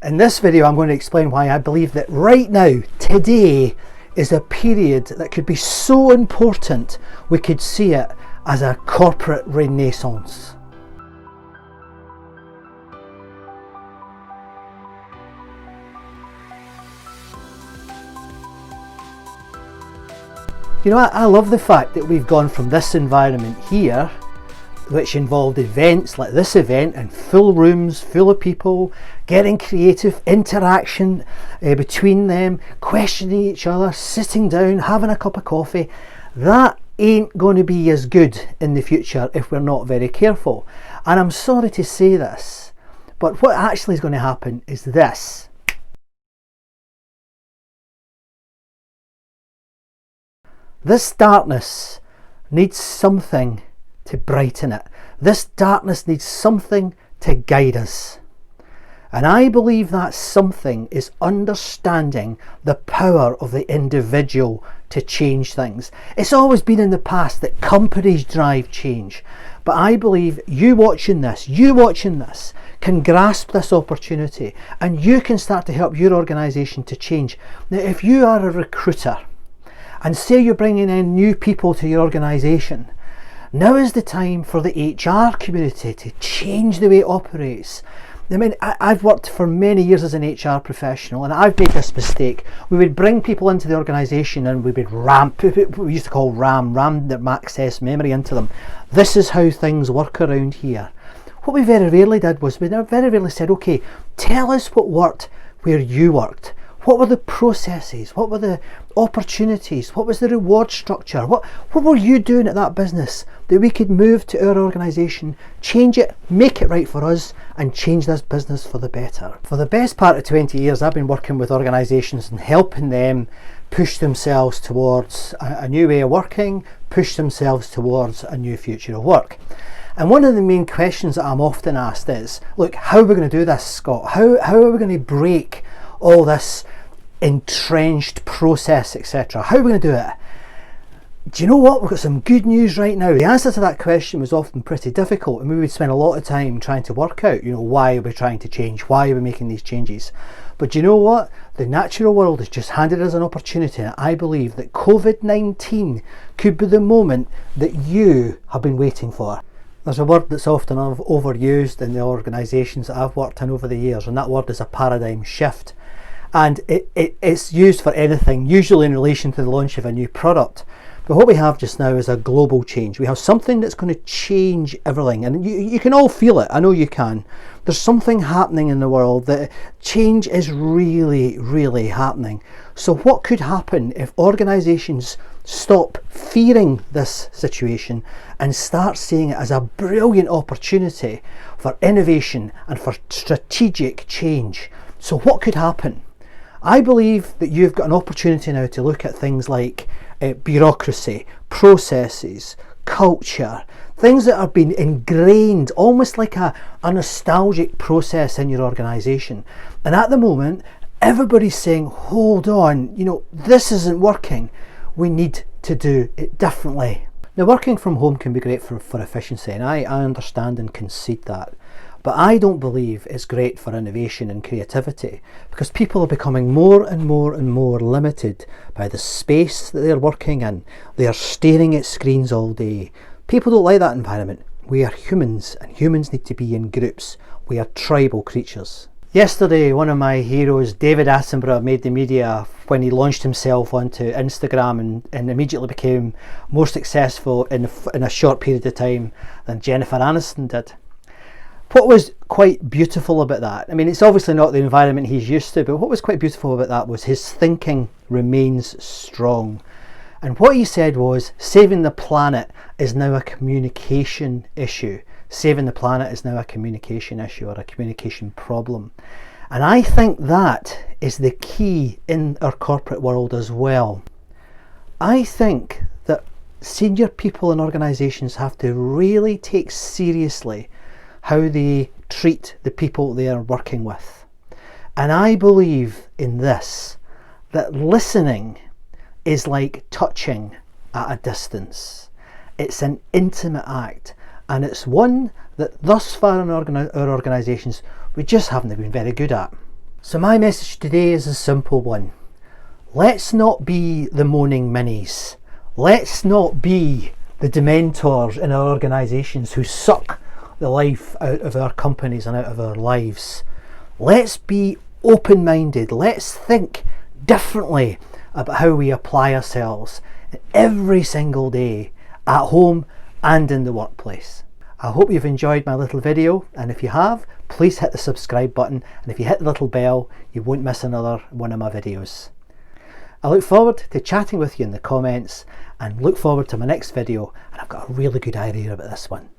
In this video, I'm going to explain why I believe that right now, today, is a period that could be so important we could see it as a corporate renaissance. You know, I love the fact that we've gone from this environment here, which involved events like this event and full rooms full of people, getting creative, interaction between them, questioning each other, sitting down, having a cup of coffee. That ain't going to be as good in the future if we're not very careful. And I'm sorry to say this, but what actually is going to happen is this. This darkness needs something to brighten it. This darkness needs something to guide us. And I believe that something is understanding the power of the individual to change things. It's always been in the past that companies drive change. But I believe you watching this can grasp this opportunity and you can start to help your organisation to change. Now, if you are a recruiter and say you're bringing in new people to your organisation, now is the time for the HR community to change the way it operates. I mean, I've worked for many years as an HR professional and I've made this mistake. We would bring people into the organisation and we would we used to call ram their access memory into them. This is how things work around here. What we very rarely did was we very rarely said, okay, tell us what worked where you worked. What were the processes? What were the opportunities? What was the reward structure? What were you doing at that business that we could move to our organisation, change it, make it right for us, and change this business for the better? For the best part of 20 years, I've been working with organisations and helping them push themselves towards a new way of working, push themselves towards a new future of work. And one of the main questions that I'm often asked is, look, how are we going to do this, Scott? How are we going to break all this entrenched process, etc.? How are we going to do it? Do you know what? We've got some good news right now. The answer to that question was often pretty difficult and we would spend a lot of time trying to work out, why are we trying to change? Why are we making these changes? But do you know what? The natural world has just handed us an opportunity, and I believe that COVID-19 could be the moment that you have been waiting for. There's a word that's often overused in the organisations that I've worked in over the years, and that word is a paradigm shift. And it's used for anything, usually in relation to the launch of a new product. But what we have just now is a global change. We have something that's going to change everything, and you can all feel it. I know you can. There's something happening in the world that change is really, really happening. So what could happen if organisations stop fearing this situation and start seeing it as a brilliant opportunity for innovation and for strategic change? So what could happen? I believe that you've got an opportunity now to look at things like bureaucracy, processes, culture, things that have been ingrained, almost like a nostalgic process in your organisation. And at the moment, everybody's saying, hold on, this isn't working. We need to do it differently. Now, working from home can be great for efficiency, and I understand and concede that. But I don't believe it's great for innovation and creativity, because people are becoming more and more and more limited by the space that they're working in. They are staring at screens all day. People don't like that environment. We are humans, and humans need to be in groups. We are tribal creatures. Yesterday, one of my heroes, David Attenborough, made the media when he launched himself onto Instagram and immediately became more successful in a short period of time than Jennifer Aniston did. What was quite beautiful about that, I mean, it's obviously not the environment he's used to, but what was quite beautiful about that was his thinking remains strong. And what he said was, saving the planet is now a communication issue. Saving the planet is now a communication issue or a communication problem. And I think that is the key in our corporate world as well. I think that senior people in organisations have to really take seriously how they treat the people they are working with. And I believe in this, that listening is like touching at a distance. It's an intimate act, and it's one that thus far in our organisations we just haven't been very good at. So my message today is a simple one. Let's not be the moaning minis. Let's not be the dementors in our organisations who suck the life out of our companies and out of our lives. Let's be open-minded. Let's think differently about how we apply ourselves every single day at home and in the workplace. I hope you've enjoyed my little video, and if you have, please hit the subscribe button, and if you hit the little bell, you won't miss another one of my videos. I look forward to chatting with you in the comments, and look forward to my next video, and I've got a really good idea about this one.